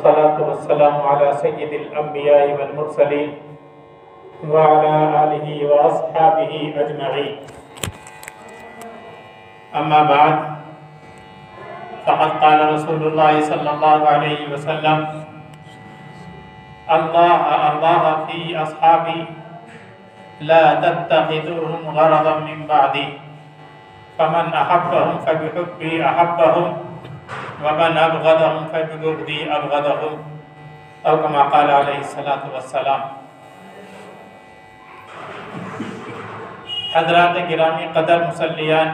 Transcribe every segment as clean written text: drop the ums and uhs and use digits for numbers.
والصلاة والسلام على سيد الأنبياء والمرسلين وعلى آله وأصحابه أجمعين. أما بعد، فقد قال رسول الله صلى الله عليه وسلم: الله في أصحابي لا تتخذوهم غرضا من بعدي، فمن أحبهم فبحبي أحبهم ومن أبغضهم فببغضي أبغضهم، أو كما قال عليه الصلاة والسلام. حضرات گرامی قدر مصلیان،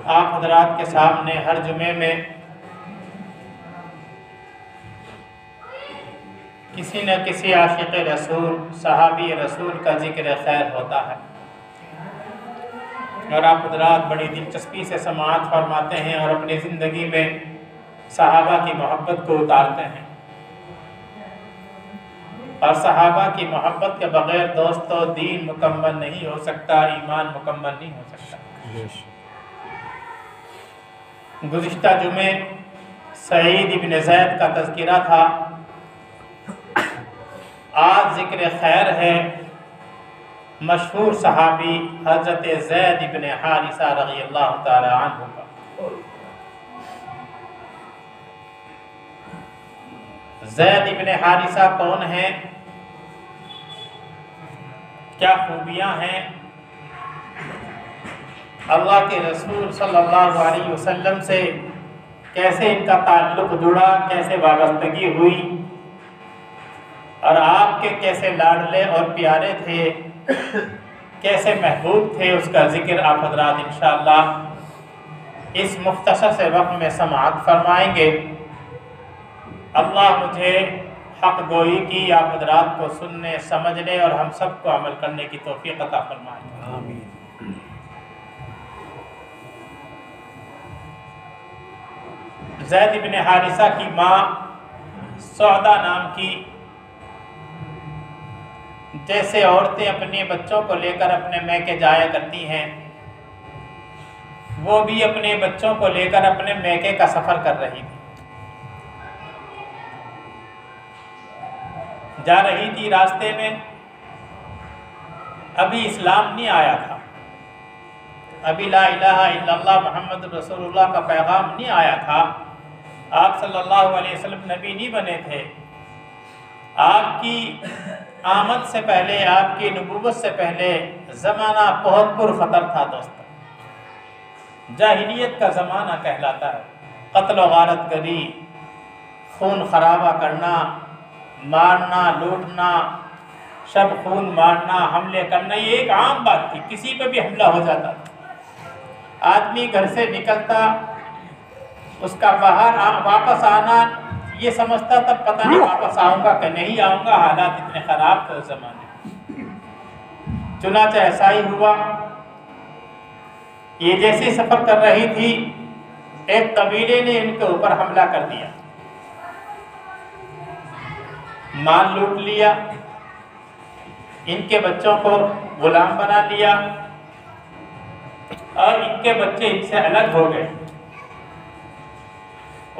آپ حضرات کے سامنے ہر جمعے میں کسی نہ کسی عاشق رسول، صحابی رسول کا ذکر خیر ہوتا ہے، اور آپ حضرات بڑی دلچسپی سے سماعت فرماتے ہیں اور اپنی زندگی میں صحابہ کی محبت کو اتارتے ہیں. اور صحابہ کی محبت کے بغیر دوستو دین مکمل نہیں ہو سکتا، ایمان مکمل نہیں ہو سکتا. گزشتہ جمعے سعید بن زید کا تذکرہ تھا، آج ذکر خیر ہے مشہور صحابی حضرت زید بن حارثہ رضی اللہ تعالی عنہ کا. زید بن حارثہ کون ہیں؟ کیا خوبیاں ہیں؟ اللہ کے رسول صلی اللہ علیہ وسلم سے کیسے ان کا تعلق جڑا، کیسے وابستگی ہوئی، اور آپ کے کیسے لاڈلے اور پیارے تھے، کیسے محبوب تھے، اس کا ذکر آپ حضرات انشاءاللہ اس مختصر سے وقت میں سماعت فرمائیں گے. اللہ مجھے حق گوئی کی، آپ حضرات کو سننے، سمجھنے اور ہم سب کو عمل کرنے کی توفیق عطا فرمائے. آمین. زید بن حارثہ کی ماں سعدہ نام کی، جیسے عورتیں اپنے بچوں کو لے کر اپنے میکے جایا کرتی ہیں، وہ بھی اپنے بچوں کو لے کر اپنے میکے کا سفر کر رہی تھی. جا رہی تھی، راستے میں ابھی اسلام نہیں آیا تھا، ابھی لا الہ الا اللہ محمد رسول اللہ کا پیغام نہیں آیا تھا، آپ صلی اللہ علیہ وسلم نبی نہیں بنے تھے. آپ کی آمد سے پہلے، آپ کی نبوت سے پہلے زمانہ بہت پر خطر تھا دوست. جاہلیت کا زمانہ کہلاتا ہے. قتل و غارت گری، خون خرابہ کرنا، مارنا، لوٹنا، شب خون مارنا، حملے کرنا، یہ ایک عام بات تھی. کسی پہ بھی حملہ ہو جاتا تھا، آدمی گھر سے نکلتا، اس کا باہر واپس آنا یہ سمجھتا تب پتہ نہیں واپس آؤں گا کہ نہیں آؤں گا. حالات اتنے خراب تھے اس زمانے میں. چنانچہ ایسا ہی ہوا. یہ جیسے سفر کر رہی تھی، ایک قبیلے نے ان کے اوپر حملہ کر دیا، مال لوٹ لیا، ان کے بچوں کو غلام بنا لیا، اور ان کے بچے ان سے الگ ہو گئے.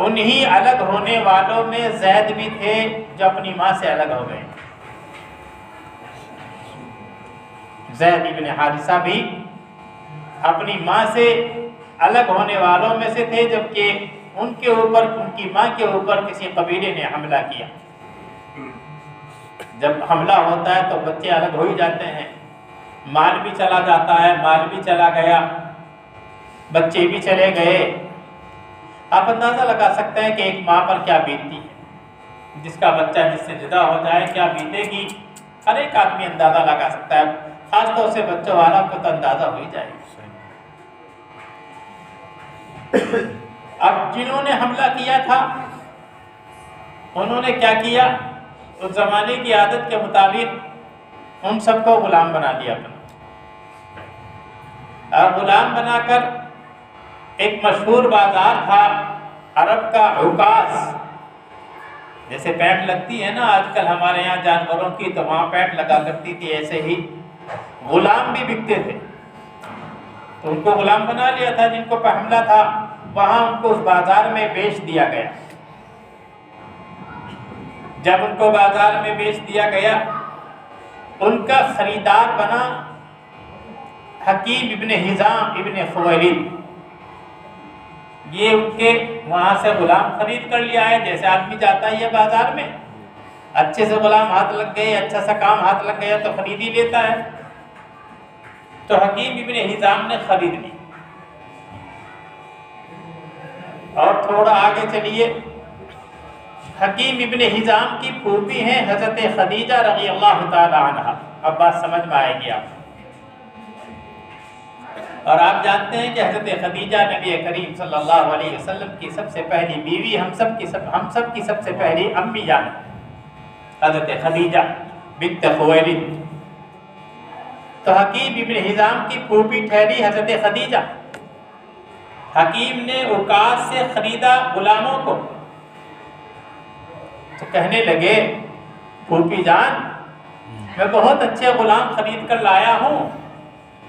انہی الگ ہونے والوں میں زید بھی تھے جو اپنی ماں سے الگ ہو گئے. زید بن حارثہ بھی اپنی ماں سے الگ ہونے والوں میں سے تھے، جبکہ ان کے اوپر، ان کی ماں کے اوپر کسی قبیلے نے حملہ کیا. جب حملہ ہوتا ہے تو بچے الگ ہو ہی جاتے ہیں، مال بھی چلا جاتا ہے، مال بھی چلا گیا، بچے بھی چلے گئے. آپ اندازہ لگا سکتے ہیں کہ ایک ماں پر کیا بیتتی ہے. جس کا بچہ جس سے جدا ہو جائے کیا بیتے گی، ہر ایک آدمی اندازہ لگا سکتا ہے. خاص طور سے بچوں والا کو تو اندازہ ہو ہی جائے گا. اب جنہوں نے حملہ کیا تھا انہوں نے کیا کیا، اس زمانے کی عادت کے مطابق ان سب کو غلام بنا لیا اپنا. اور غلام بنا کر ایک مشہور بازار تھا عرب کا، عکاظ، جیسے پینٹ لگتی ہے نا آج کل ہمارے یہاں جانوروں کی، تو وہاں پینٹ لگا کرتی تھی، ایسے ہی غلام بھی بکتے تھے. تو ان کو غلام بنا لیا تھا. جن کو پہ حملہ تھا وہاں ان کو اس بازار میں بیچ دیا گیا. جب ان کو بازار میں بیچ دیا گیا، ان کا خریدار بنا حکیم ابن حزام ابن خویلد۔ یہ ان کے وہاں سے غلام خرید کر لیا ہے، جیسے آدمی جاتا ہے بازار میں، اچھے سے غلام ہاتھ لگ گئے، اچھا سا کام ہاتھ لگ گیا تو خرید ہی لیتا ہے۔ تو حکیم ابن حزام نے خرید لی۔ اور تھوڑا آگے چلیے، حکیم ابن حزام کی پھوپھی ہیں حضرت خدیجہ رضی اللہ تعالی عنہ۔ اب بات سمجھ میں آئے گی آپ، اور آپ جانتے ہیں کہ حضرت خدیجہ نبی کریم صلی اللہ علیہ وسلم کی سب سے پہلی بیوی، ہم سب کی سب سے پہلی امی جان حضرت خدیجہ بنت خویلد۔ تو حکیم ابن حزام کی پھوپھی ٹھہری حضرت خدیجہ۔ حکیم نے عکاظ سے خریدا غلاموں کو، تو کہنے لگے پھوپھی جان میں بہت اچھے غلام خرید کر لایا ہوں،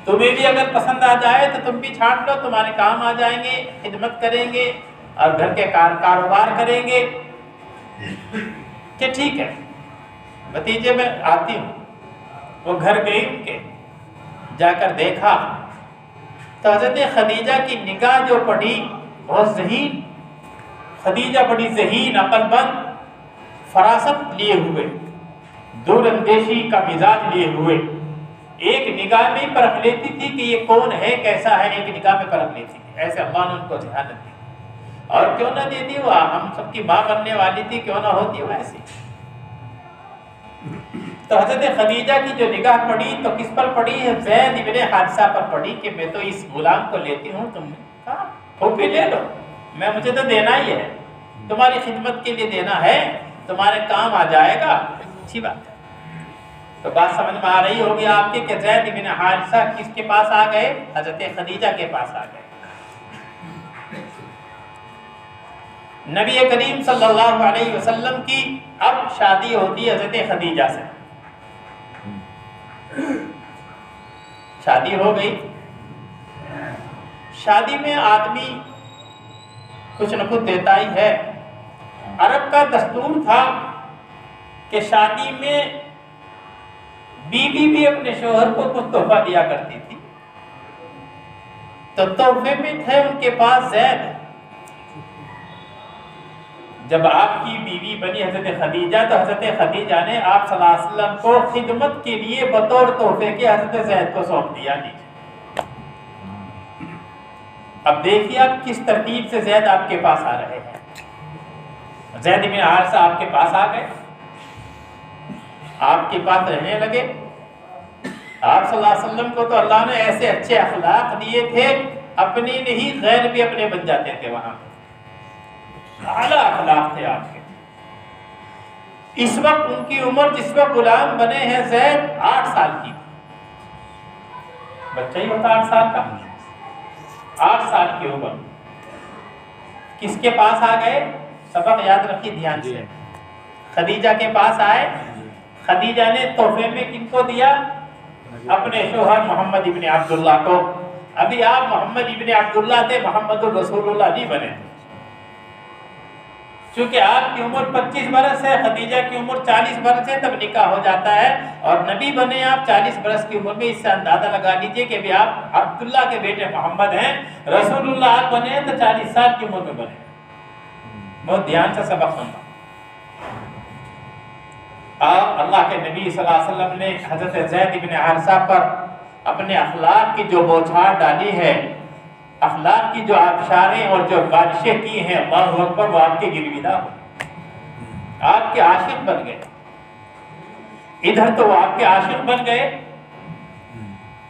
تمہیں بھی اگر پسند آ جائے تو تم بھی چھانٹ لو، تمہارے کام آ جائیں گے، خدمت کریں گے اور گھر کے کاروبار کریں گے۔ کہ ٹھیک ہے بھتیجے میں آتی ہوں۔ وہ گھر گئی، ان کے جا کر دیکھا تو حضرت خدیجہ کی نگاہ جو پڑی بہت ذہین، خدیجہ بڑی ذہین، عقل مند، فراست لیے ہوئے، دور اندیشی کا مزاج لیے ہوئے، ایک نگاہ میں پرکھ لیتی تھی کہ یہ کون ہے، کیسا ہے، ایک نگاہ میں پرکھ لیتی تھی۔ ایسے اللہ نے ان کو ذہانت دی، اور کیوں نہ دیتی، وہ ہم سب کی ماں بننے والی تھی، کیوں نہ ہوتی وہ ایسی۔ تو حضرت خدیجہ کی جو نگاہ پڑی تو کس پر پڑی ہے؟ زید ابن حارثہ پر پڑی کہ میں تو اس غلام کو لیتی ہوں، تم نے کہا پھوپھی لے لو، مجھے تو دینا ہی ہے، تمہاری خدمت کے لیے دینا ہے، تمہارے کام آ جائے گا، اچھی بات ہے۔ تو بات سمجھ میں آ رہی ہوگی آپ کے کہ زید ابن حارثہ کس کے پاس آ گئے؟ حضرت خدیجہ کے پاس آ گئے۔ نبی کریم صلی اللہ علیہ وسلم کی اب شادی ہوتی ہے حضرت خدیجہ سے، شادی ہو گئی۔ شادی میں آدمی کچھ نہ کچھ دیتا ہی ہے۔ عرب کا دستور تھا کہ شادی میں بیوی بھی اپنے شوہر کو کچھ تحفہ دیا کرتی تھی، تو تحفے میں تھے ان کے پاس زید۔ جب آپ کی بیوی بنی حضرت خدیجہ تو حضرت خدیجہ نے آپ صلی اللہ علیہ وسلم کو خدمت کے لیے بطور تحفے کے حضرت زید کو سونپ دیا۔ اب دیکھیے آپ کس ترتیب سے زید آپ کے پاس آ رہے ہیں۔ زید بن حارثہ آپ کے پاس آ گئے، آپ کے پاس رہنے لگے۔ آپ صلی اللہ علیہ وسلم کو تو اللہ نے ایسے اچھے اخلاق دیے تھے، اپنے نہیں غیر بھی اپنے بن جاتے تھے، وہاں اعلیٰ اخلاق تھے آپ کے۔ اس وقت ان کی عمر جس وقت غلام بنے ہیں زید 8 سال کی، بچہ ہی ہوتا 8 سال کا، 8 سال کی عمر۔ کس کے پاس آ گئے؟ سبق یاد رکھیے دھیان سے، خدیجہ کے پاس آئے۔ خدیجہ نے تحفے میں کن کو دیا؟ اپنے شوہر محمد ابن عبداللہ کو۔ ابھی آپ محمد ابن عبداللہ تھے، محمد الرسول اللہ نہیں بنے تھے، چونکہ آپ کی عمر 25 برس ہے، خدیجہ کی عمر 40 برس ہے، تب نکاح ہو جاتا ہے، اور نبی بنے آپ 40 برس کی عمر میں۔ اس سے اندازہ لگا لیجئے کہ بھی آپ عبداللہ کے بیٹے محمد ہیں، رسول اللہ آپ بنے ہیں تو 40 سال کی عمر میں بنے۔ بہت دھیان سے سبق سننا۔ آپ اللہ کے نبی صلی اللہ علیہ وسلم نے حضرت زید بن حارثہ پر اپنے اخلاق کی جو بوچھار ڈالی ہے، اخلاق کی جو آبشاریں اور جو بارشیں کی ہیں، اللہ اکبر، وہ آپ کے گرویدہ ہو، آپ کے عاشق بن گئے۔ ادھر تو وہ آپ کے عاشق بن گئے،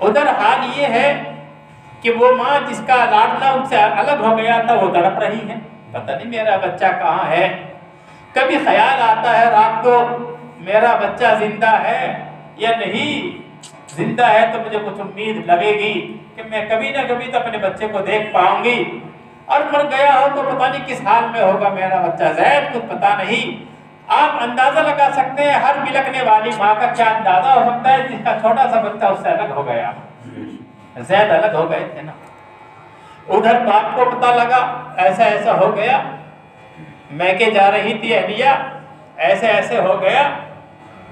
ادھر حال یہ ہے کہ وہ ماں جس کا لاڈلا ان سے الگ ہو گیا تھا وہ تڑپ رہی ہے، پتہ نہیں میرا بچہ کہاں ہے۔ کبھی خیال آتا ہے رات کو میرا بچہ زندہ ہے یا نہیں، زندہ ہے تو مجھے کچھ امید لگے گی کہ میں کبھی نہ کبھی تو اپنے بچے کو دیکھ پاؤں گی، اور مر گیا ہو تو پتہ نہیں کس حال میں ہوگا میرا بچہ زید، کچھ پتہ نہیں۔ آپ اندازہ لگا سکتے ہیں ہر بلکنے والی ماں کا کیا اندازہ ہو سکتا ہے جس کا چھوٹا سا بچہ اس سے الگ ہو گیا۔ زید الگ ہو گئے تھے نا۔ ادھر باپ کو پتہ لگا ایسا ایسا ہو گیا، میکے جا رہی تھی اہلیہ، ایسے ایسے ہو گیا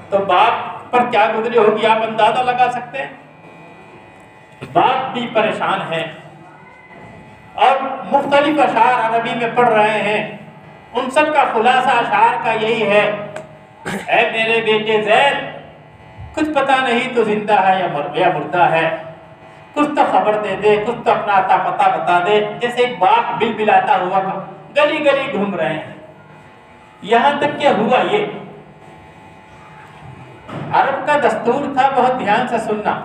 تو باپ پر کیا گزری ہوگی آپ اندازہ لگا سکتے ہیں۔ باپ بھی پریشان ہیں اور مختلف اشعار عربی میں پڑھ رہے ہیں، ان سب کا خلاصہ اشعار کا یہی ہے، اے میرے بیٹے زید کچھ پتہ نہیں تو زندہ ہے یا مردہ ہے، کچھ تو خبر دے دے، کچھ تو اپنا عطا پتہ بتا دے۔ جیسے ایک باپ بل بلاتا ہوا گلی گلی گھوم رہے ہیں، یہاں تک کہ ہوا یہ، عرب کا دستور تھا، بہت دھیان سے سننا،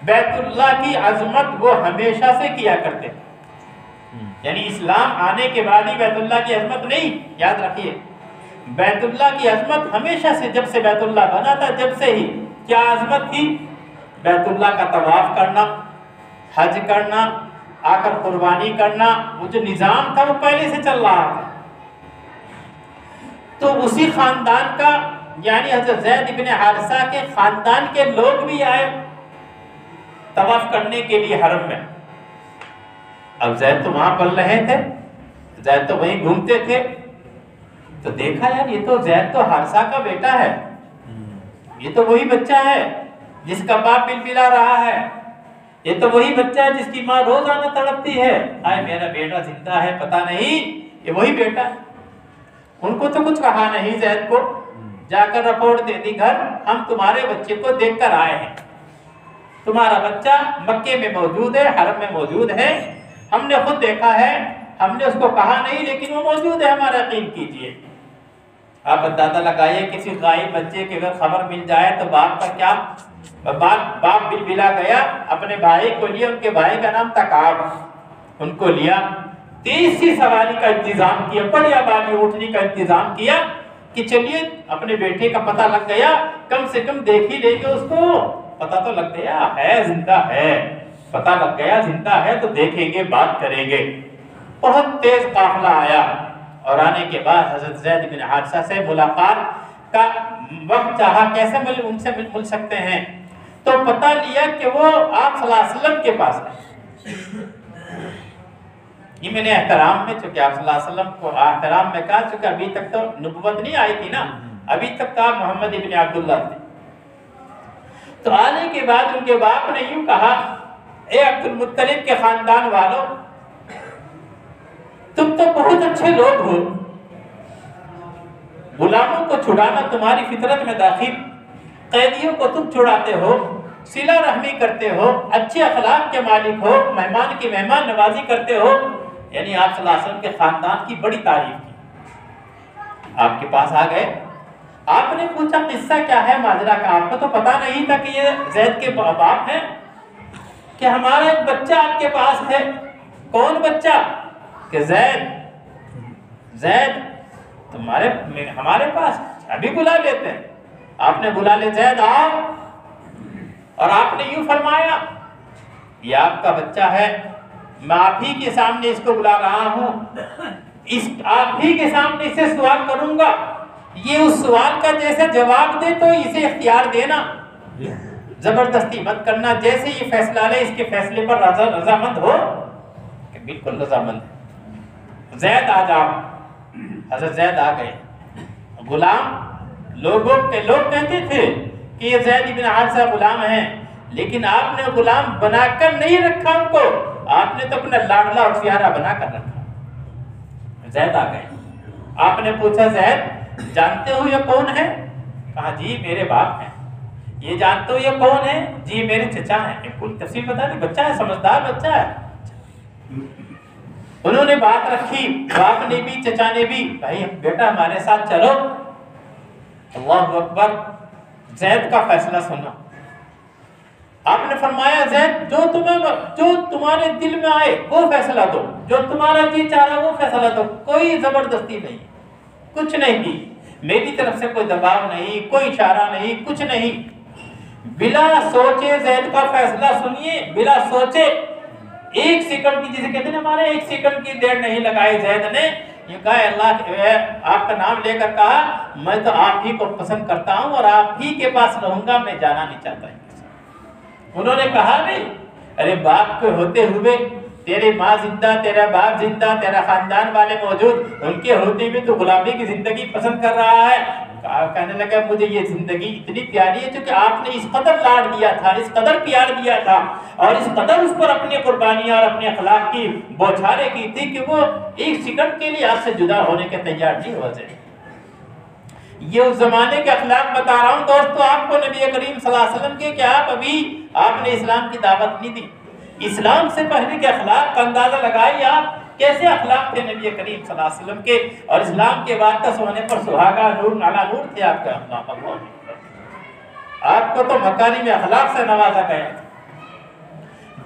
بیت اللہ کی عظمت وہ ہمیشہ سے کیا کرتے تھے، یعنی اسلام آنے کے بعد ہی بیت اللہ کی عظمت نہیں، یاد رکھیے بیت اللہ کی عظمت ہمیشہ سے، جب سے بیت اللہ بنا تھا جب سے ہی کیا عظمت تھی؟ بیت اللہ کا طواف کرنا، حج کرنا، آ کر قربانی کرنا، وہ جو نظام تھا وہ پہلے سے چل رہا تھا۔ تو اسی خاندان کا یعنی حضرت زید بن حارثہ کے خاندان کے لوگ بھی آئے طواف کرنے کے لیے حرم میں۔ اب زید تو وہاں پل رہے تھے، زید تو وہیں گھومتے تھے، تو دیکھا یار یہ تو زید تو حارثہ کا بیٹا ہے، یہ تو وہی بچہ ہے جس کا باپ بل بلا رہا ہے، یہ تو وہی بچہ ہے جس کی ماں روزانہ تڑپتی ہے، آئے میرا بیٹا زندہ ہے، پتہ نہیں یہ وہی بیٹا۔ ان کو تو کچھ کہا نہیں زید کو، جا کر رپورٹ دے دی گھر، ہم تمہارے بچے کو دیکھ کر آئے ہیں، تمہارا بچہ مکے میں موجود ہے، حرم میں موجود ہے، ہم نے خود دیکھا ہے، ہم نے اس کو کہا نہیں لیکن وہ موجود ہے، ہمارا یقین کیجئے۔ آپ اندازہ لگائیے کسی غائب بچے کی اگر خبر مل جائے تو باپ کا کیا، باپ بل بلا گیا، اپنے بھائی کو لیا، ان کے بھائی کا نام تھا کعب، ان کو لیا، 30 سواری کا انتظام کیا، بڑی آبادی اونٹنی کا انتظام کیا کہ چلیے اپنے بیٹے کا پتہ لگ گیا، کم سے کم دیکھ ہی لیں گے اس کو، پتہ تو لگ گیا ہے زندہ ہے، پتہ لگ گیا زندہ ہے تو دیکھیں گے بات کریں گے۔ بہت تیز قافلہ آیا اور آنے کے بعد حضرت زید بن حارثہ سے ملاقات کا وقت چاہا، کیسے ان سے مل سکتے ہیں، تو پتہ لیا کہ وہ آپ صلی اللہ علیہ وسلم کے پاس ہے۔ یہ میں نے احترام میں، چونکہ آپ صلی اللہ علیہ وسلم کو احترام میں کہا، چونکہ ابھی تک تو نبوت نہیں آئی تھی نا، ابھی تک تو آپ محمد ابن عبداللہ تھے۔ تو آنے کے بعد ان کے باپ نے یوں کہا، اے عبد المطلب کے خاندان والوں، تم تو بہت اچھے لوگ ہو، غلاموں کو چھڑانا تمہاری فطرت میں داخل، قیدیوں کو تم چھڑاتے ہو، صلہ رحمی کرتے ہو، اچھے اخلاق کے مالک ہو، مہمان کی مہمان نوازی کرتے ہو، یعنی آپ صلی اللہ علیہ وسلم کے خاندان کی بڑی تعریف کی۔ آپ کے پاس آ گئے، آپ نے پوچھا قصہ کیا ہے ماجرا کا، آپ کو تو پتہ نہیں تھا کہ یہ زید کے باپ ہیں، کہ ہمارا ایک بچہ آپ کے پاس ہے۔ کون بچہ؟ کہ زید ہمارے پاس، ابھی بلا لیتے ہیں۔ آپ نے بلا لے، زید آؤ، اور آپ نے یوں فرمایا یہ آپ کا بچہ ہے، میں آپ ہی کے سامنے اس کو بلا رہا ہوں، آپ ہی کے سامنے اسے سوال کروں گا، یہ اس سوال کا جیسے جواب دے تو اسے اختیار دینا، زبردستی مت کرنا، جیسے یہ فیصلہ لے اس کے فیصلے پر رضامند ہو کہ بالکل رضامند ہے۔ زید آ جاؤ۔ حضرت زید آ گئے۔ غلام لوگ کہتے تھے کہ یہ زید بن حارثہ غلام ہیں، لیکن آپ نے غلام بنا کر نہیں رکھا ان کو، آپ نے تو اپنا لاڈلا اور پیارا بنا کر رکھا۔ زید آ گئے، آپ نے پوچھا زید جانتے ہو یہ کون ہے؟ کہا جی میرے باپ ہیں۔ یہ جانتے ہو یہ کون ہے؟ جی میرے چچا ہیں۔ ایک پوری تفصیل بتا دی، بچہ ہے، سمجھدار بچہ ہے۔ انہوں نے بات رکھی، باپ نے بھی چچا نے بھی، بھائی بیٹا ہمارے ساتھ چلو۔ اللہ اکبر، زید کا فیصلہ سنا۔ آپ نے فرمایا زید جو تمہارے دل میں آئے وہ فیصلہ دو، جو تمہارا جی چاہ رہا وہ فیصلہ دو، کوئی زبردستی نہیں، کچھ نہیں کی، میری طرف سے کوئی دباؤ نہیں، کوئی اشارہ نہیں، کچھ نہیں۔ بلا سوچے زید کا فیصلہ سنیے، بلا سوچے، ایک سیکنڈ کی، جسے کہتے ہیں ہمارے ایک سیکنڈ کی دیر نہیں لگائی زید نے، یہ کہا اللہ آپ کا نام لے کر کہا میں تو آپ ہی کو پسند کرتا ہوں اور آپ ہی کے پاس رہوں گا، میں جانا نہیں چاہتا۔ انہوں نے کہا نہیں، ارے باپ کے ہوتے ہوئے تیری ماں زندہ، تیرا باپ زندہ، تیرا خاندان والے موجود، ان کے ہوتے بھی تو غلامی کی زندگی پسند کر رہا ہے۔ کہنے لگا مجھے یہ زندگی اتنی پیاری ہے چونکہ آپ نے اس قدر لاڈ دیا تھا، اس قدر پیار دیا تھا، اور اس قدر اس پر اپنی قربانیاں اور اپنے اخلاق کی بوچھاریں کی تھی کہ وہ ایک سیکنڈ کے لیے آپ سے جدا ہونے کے تیار نہیں ہو جائے۔ یہ اس زمانے کے اخلاق بتا رہا ہوں دوستو آپ کو نبی کریم صلی اللہ علیہ وسلم کے، کہ آپ نے اسلام کی دعوت نہیں دی۔ اسلام سے پہلے کے اخلاق کا اندازہ لگائیے آپ کیسے اخلاق تھے نبی کریم صلی اللہ علیہ وسلم کے، اور اسلام کے بعد کا سونے پر سہاگا نور علی نور تھے آپ کا اخلاق۔ آپ کو تو مکارم اخلاق سے نوازا گیا۔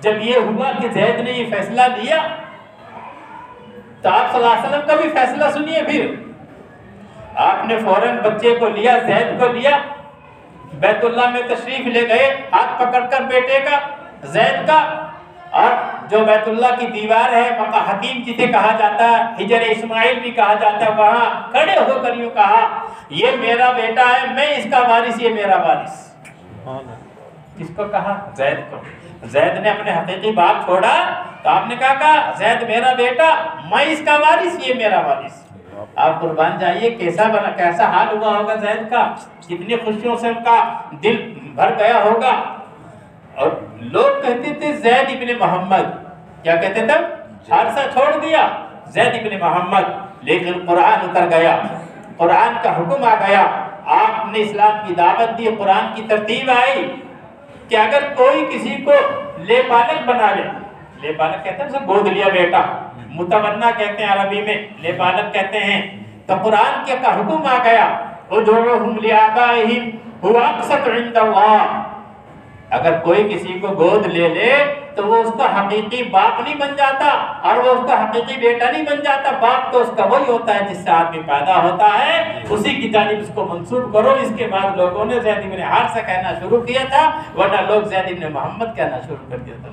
جب یہ ہوا کہ زید نے یہ فیصلہ لیا تو آپ صلی اللہ علیہ وسلم کا بھی فیصلہ سنیے۔ پھر آپ نے فوراً بچے کو لیا، زید کو لیا، بیت اللہ میں تشریف لے گئے، ہاتھ پکڑ کر بیٹے کا، زید کا، اور جو بیت اللہ کی دیوار ہے مکہ حتیم جسے کہا جاتا ہے، حجر اسماعیل بھی کہا جاتا ہے، وہاں کھڑے ہو کر یوں کہا یہ میرا بیٹا ہے، میں اس کا وارث، یہ میرا وارث۔ کس کو کہا؟ زید کو۔ زید نے اپنے حقیقی باپ چھوڑا تو آپ نے کہا زید میرا بیٹا، میں اس کا وارث، یہ میرا وارث۔ آپ قربان جائیے کیسا حال ہوا ہوگا زید کا، کتنی خوشیوں سے ان کا دل بھر گیا ہوگا۔ اور لوگ کہتے تھے زید ابن محمد، کیا کہتے تھے؟ حارثہ چھوڑ دیا، زید ابن محمد، لیکن قرآن اتر گیا، قرآن کا حکم آ گیا، آپ نے اسلام کی دعوت دی، قرآن کی ترتیب آئی کہ اگر کوئی کسی کو لے پالک بنا لے، لے پالک کہتے ہیں اسے گود لیا بیٹا، متبنہ کہتے ہیں عربی میں، لے پالک کہتے ہیں، تو قرآن کے کا حکم آ گیا ادعوہم لآبائہم هو اقسط عند اللہ۔ اگر کوئی کسی کو گود لے لے تو وہ اس کا حقیقی باپ نہیں بن جاتا، اور وہ اس کا حقیقی بیٹا نہیں بن جاتا۔ باپ تو اس کا وہی ہوتا ہے جس سے آدمی پیدا ہوتا ہے، اسی کی جانب اس کو منسوب کرو۔ اس کے بعد لوگوں نے زید ابن حارثہ کہنا شروع کیا تھا، ورنہ لوگ زید ابن محمد کہنا شروع کر دیا تھا۔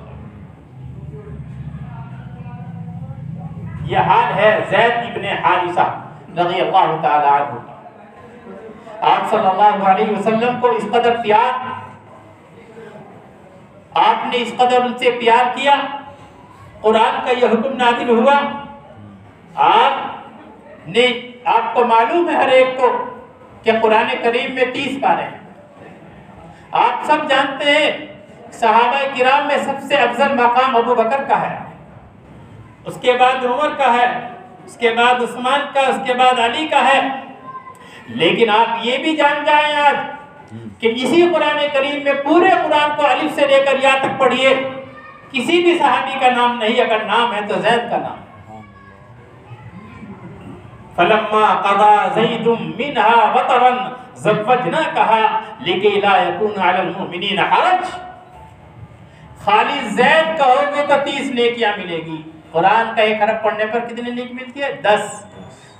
یہ حال ہے زید ابن حارثہ رضی اللہ تعالی عنہ۔ آپ صلی اللہ علیہ وسلم کو اس قدر پیار، آپ نے اس قدر ان سے پیار کیا، قرآن کا یہ حکم نازل ہوا۔ آپ کو معلوم ہے ہر ایک کو کہ قرآن کریم میں 30 پارے ہیں۔ آپ سب جانتے ہیں صحابہ کرام میں سب سے افضل مقام ابو بکر کا ہے، اس کے بعد عمر کا ہے، اس کے بعد عثمان کا، اس کے بعد علی کا ہے۔ لیکن آپ یہ بھی جان جائیں آج کہ اسی قرآن کریم میں پورے قرآن کو الف سے لے کر یا تک پڑھیے، کسی بھی صحابی کا نام نہیں، اگر نام ہے تو زید کا نام۔ فَلَمَّا قَضَى زَيْدٌ مِّنْهَا وَطَرًا زَوَّجْنَاكَهَا لِكَيْ لَا يَكُونَ عَلَى الْمُؤْمِنِينَ حَرَجٌ۔ خالی زید کہو گے تو 30 نیکیاں ملے گی۔ قرآن کا ایک حرف پڑھنے پر کتنی نیکی ملتی ہے؟ 10۔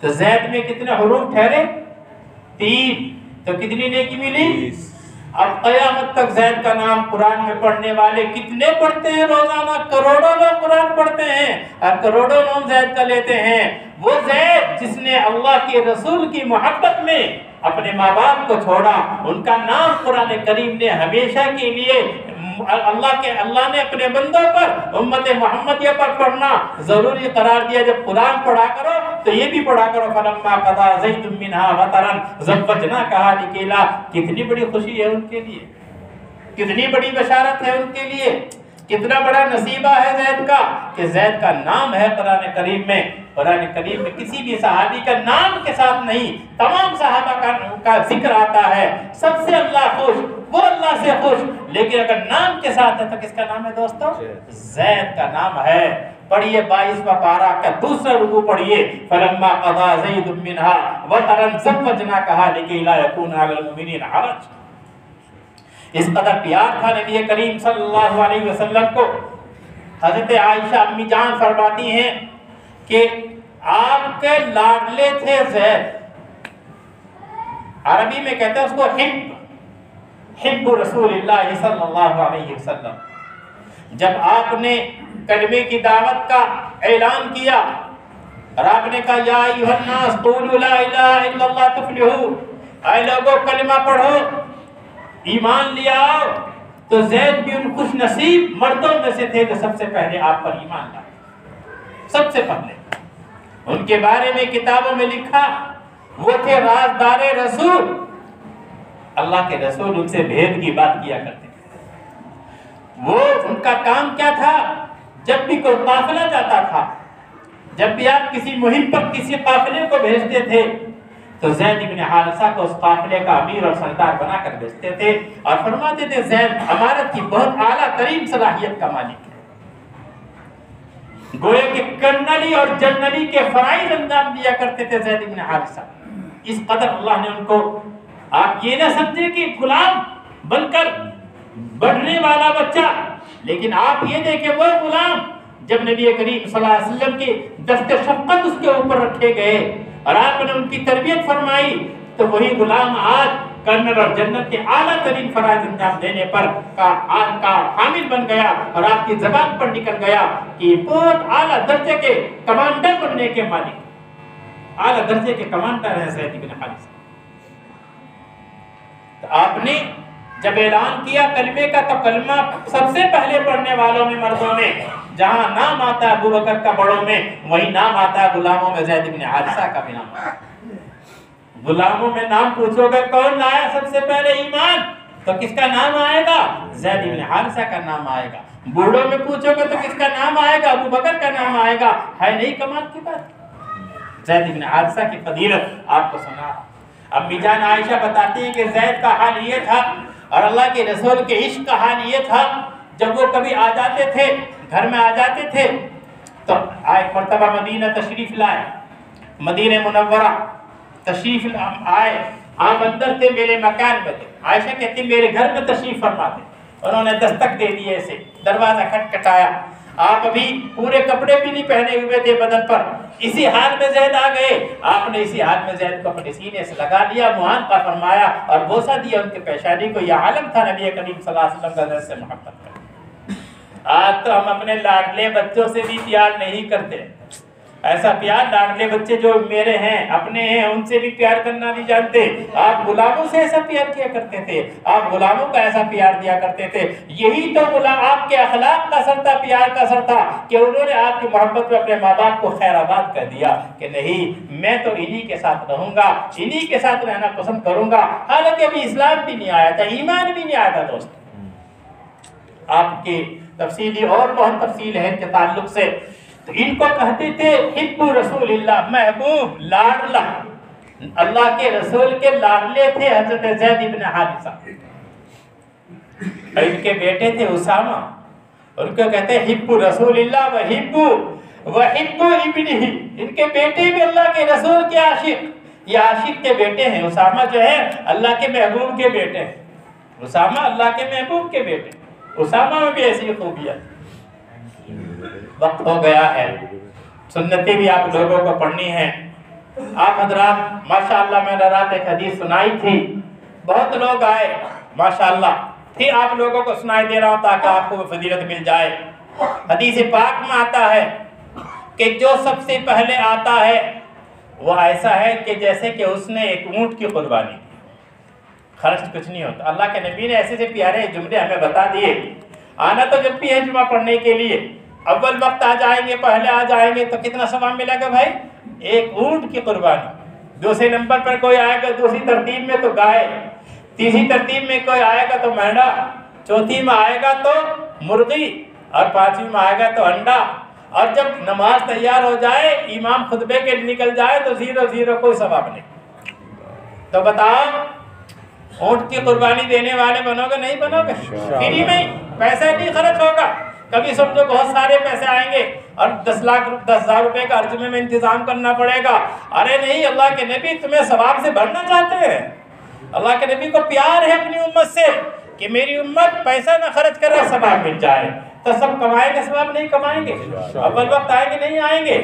تو زید میں کتنے حروف ٹھہرے؟ 3۔ تو کتنی نیکی ملی؟ اب قیامت تک زید کا نام قرآن میں پڑھنے والے کتنے پڑھتے ہیں روزانہ؟ کروڑوں لوگ قرآن پڑھتے ہیں، اور کروڑوں نام زید کا لیتے ہیں۔ وہ زید جس نے اللہ کے رسول کی محبت میں اپنے ماں باپ کو چھوڑا، ان کا نام قرآن کریم نے ہمیشہ کے لیے اللہ نے اپنے بندوں پر، امت محمدیہ پر پڑھنا ضروری قرار دیا۔ جب قرآن پڑھا کرو تو یہ بھی پڑھا کرو۔ فَلَمَّا قَضَى زَيْدٌ مِّنْهَا وَطَرًا زَوَّجْنَاكَهَا لِكَيْ لَا، کتنی بڑی خوشی ہے ان کے لیے، کتنی بڑی بشارت ہے ان کے لیے، کتنا بڑا نصیبہ ہے زید کا کہ زید کا نام ہے قرآن کریم میں۔ قرآن کریم میں کسی بھی صحابی کا نام کے ساتھ نہیں، تمام صحابہ کا ذکر آتا ہے۔ سب سے اللہ خوش، وہ اللہ سے خوش، لیکن اگر نام کے ساتھ ہے تو کس کا نام ہے دوستو؟ زید کا نام ہے۔ پڑھیے 22واں پارہ کا دوسرا رکوع پڑھیے، فَلَمَّا قَضَى زَيْدٌ مِّنْهَا وَطَرًا زَوَّجْنَاكَهَا لِكَيْ لَا يَكُونَ عَلَى الْمُؤْمِنِينَ حَرَجٌ۔ اس قدر پیار تھا نبی کریم صلی اللہ علیہ وسلم کو۔ حضرت عائشہ امی جان فرماتی ہیں کہ آپ کے لاڈلے تھے زید، عربی میں کہتے ہیں اس کو حب رسول اللہ صلی اللہ علیہ وسلم۔ جب آپ نے کلمے کی دعوت کا اعلان کیا اور آپ نے کہا یا ایھا الناس قولوا لا الہ الا اللہ تفلحوا، اے لوگوں کلمہ پڑھو، ایمان لے آؤ، تو زید بھی ان خوش نصیب مردوں میں سے تھے جو سب سے پہلے آپ پر ایمان لائے۔ سب سے پہلے ان کے بارے میں کتابوں میں لکھا وہ تھے رازدار رسول، اللہ کے رسول ان سے بھید کی بات کیا کرتے تھے۔ وہ ان کا کام کیا تھا، جب بھی کوئی قافلہ جاتا تھا، جب بھی آپ کسی مہم پر کسی قافلے کو بھیجتے تھے تو زید بن حارثہ کو اس قافلے کا امیر اور سردار بنا کر بھیجتے تھے اور فرماتے تھے زید امارت کی بہت اعلیٰ ترین صلاحیت کا مالک ہے۔ گویا کہ کرنلی اور جنرلی کے فرائض انجام دیا کرتے تھے زید بن حارثہ۔ اس قدر اللہ نے ان کو، آپ یہ نہ سمجھے کہ غلام بن کر بڑھنے والا بچہ، لیکن آپ یہ دیکھیں وہ غلام جب نبی کریم صلی اللہ علیہ وسلم کی دست شفقت اس کے اوپر رکھے گئے اور آپ نے ان کی تربیت فرمائی تو وہی غلام آج کرنل اور جنرل کے اعلیٰ ترین فرائض انجام دینے پر کا حامل بن گیا اور آپ کی زبان پر نکل گیا کہ بہت اعلیٰ درجے کے کمانڈر بننے کے مالک، اعلیٰ درجے کے کمانڈر ہیں زید بن حارثہ۔ تو آپ نے جب اعلان کیا کلمے کا تو کلمہ سب سے پہلے پڑھنے والوں میں مردوں میں جہاں نام آتا ہے ابو بکر کا بڑوں میں، وہی نام آتا ہے غلاموں میں زید بن حارثہ کا بھی نام آتا ہے۔ غلاموں میں نام پوچھو گے کون لایا سب سے پہلے ایمان تو کس کا نام آئے گا، زید بن حارثہ کا نام آئے گا۔ بوڑھوں میں پوچھو گے تو کس کا نام آئے گا، ابو بکر کا نام آئے گا۔ ہے نہیں کمال کی بات، زید بن حارثہ کی فضیلت آپ کو سنا۔ امی جان عائشہ بتاتی ہیں کہ زید کا حال یہ تھا اور اللہ کے رسول کے عشق کا حال یہ تھا، جب وہ کبھی آ جاتے تھے گھر میں آ جاتے تھے تو ایک مرتبہ مدینہ تشریف لائے، مدینہ منورہ تشریف آئے، آپ اندر تھے میرے مکان میں تھے، عائشہ کہتی میرے گھر میں تشریف فرما تھے، انہوں نے دستک دے دی ایسے، دروازہ کھٹکھٹایا، آپ ابھی پورے کپڑے بھی نہیں پہنے ہوئے تھے بدن پر، اسی حال میں زید آ گئے، آپ نے اسی حال میں زید کو اپنے سینے سے لگا لیا، معانقہ فرمایا اور بوسہ دیا ان کے پیشانی کو۔ یہ عالم تھا نبی کریم صلی اللہ علیہ وسلم کا زید سے محبت کا۔ آج تو ہم اپنے لاڈلے بچوں سے بھی پیار نہیں کرتے، ایسا پیار لاڈلے بچے جو میرے ہیں اپنے ہیں ان سے بھی پیار کرنا نہیں جانتے۔ آپ غلاموں سے ایسا پیار کیا کرتے تھے، آپ غلاموں کا ایسا پیار دیا کرتے تھے۔ یہی تو غلام آپ کے اخلاق کا اثر تھا، پیار کا اثر تھا کہ انہوں نے آپ کی محبت میں اپنے ماں باپ کو خیر آباد کر دیا کہ نہیں میں تو انہی کے ساتھ رہوں گا، انہی کے ساتھ رہنا پسند کروں گا۔ حالانکہ ابھی اسلام بھی نہیں آیا تھا، ایمان بھی نہیں آیا تھا۔ دوست آپ کی تفصیلی اور بہت تفصیل ہے ان کے تعلق سے، تو ان کو کہتے تھے حب رسول اللہ، محبوب لاڈلا، اللہ کے رسول کے لاڈلے تھے حضرت زید بن حارثہ۔ ان کے بیٹے تھے اسامہ، ان کو کہتے ہیں حب رسول اللہ وحب ابنہ، ان کے بیٹے بھی اللہ کے رسول کے عاشق، یہ عاشق کے بیٹے ہیں۔ اسامہ جو ہے اللہ کے محبوب کے بیٹے ہیں، اسامہ اللہ کے محبوب کے بیٹے، اسامہ میں بھی ایسی خوبیاں۔ وقت ہو گیا ہے، سنتیں بھی آپ لوگوں کو پڑھنی ہیں۔ آپ حضرات ماشاءاللہ میں نے رات ایک حدیث سنائی تھی، بہت لوگ آئے ماشاءاللہ، پھر آپ لوگوں کو سنائی دے رہا ہوں تاکہ آپ کو فضیلت مل جائے۔ حدیث پاک میں آتا ہے کہ جو سب سے پہلے آتا ہے وہ ایسا ہے کہ جیسے کہ اس نے ایک اونٹ کی قربانی دی، خرچ کچھ نہیں ہوتا۔ اللہ کے نبی نے ایسے سے پیارے جملے ہمیں بتا دیے۔ آنا تو جب بھی ہے جمعہ پڑھنے کے لیے، اول وقت آ جائیں گے، پہلے آ جائیں گے تو کتنا ثواب ملے گا بھائی؟ ایک اونٹ کی قربانی۔ دوسرے نمبر پر کوئی آئے گا دوسری ترتیب میں تو گائے، تیسری ترتیب میں کوئی آئے گا تو مہنڈا، چوتھی میں آئے گا تو مرغی اور پانچویں میں آئے گا تو انڈا۔ اور جب نماز تیار ہو جائے، امام خطبے کے نکل جائے تو 0 کوئی ثواب نہیں۔ تو بتاؤ اونٹ کی قربانی دینے والے بنو گے نہیں بنو گے؟ فری میں پیسہ نہیں خرچ ہوگا۔ کبھی سمجھو بہت سارے پیسے آئیں گے اور 10,000 روپے کا ارجمے میں انتظام کرنا پڑے گا۔ ارے نہیں، اللہ کے نبی تمہیں ثواب سے بھرنا چاہتے ہیں۔ اللہ کے نبی کو پیار ہے اپنی امت سے کہ میری امت پیسہ نہ خرچ کرے ثواب مل جائے۔ تو سب کمائیں گے ثواب نہیں کمائیں گے؟ اول وقت آئیں گے نہیں آئیں گے؟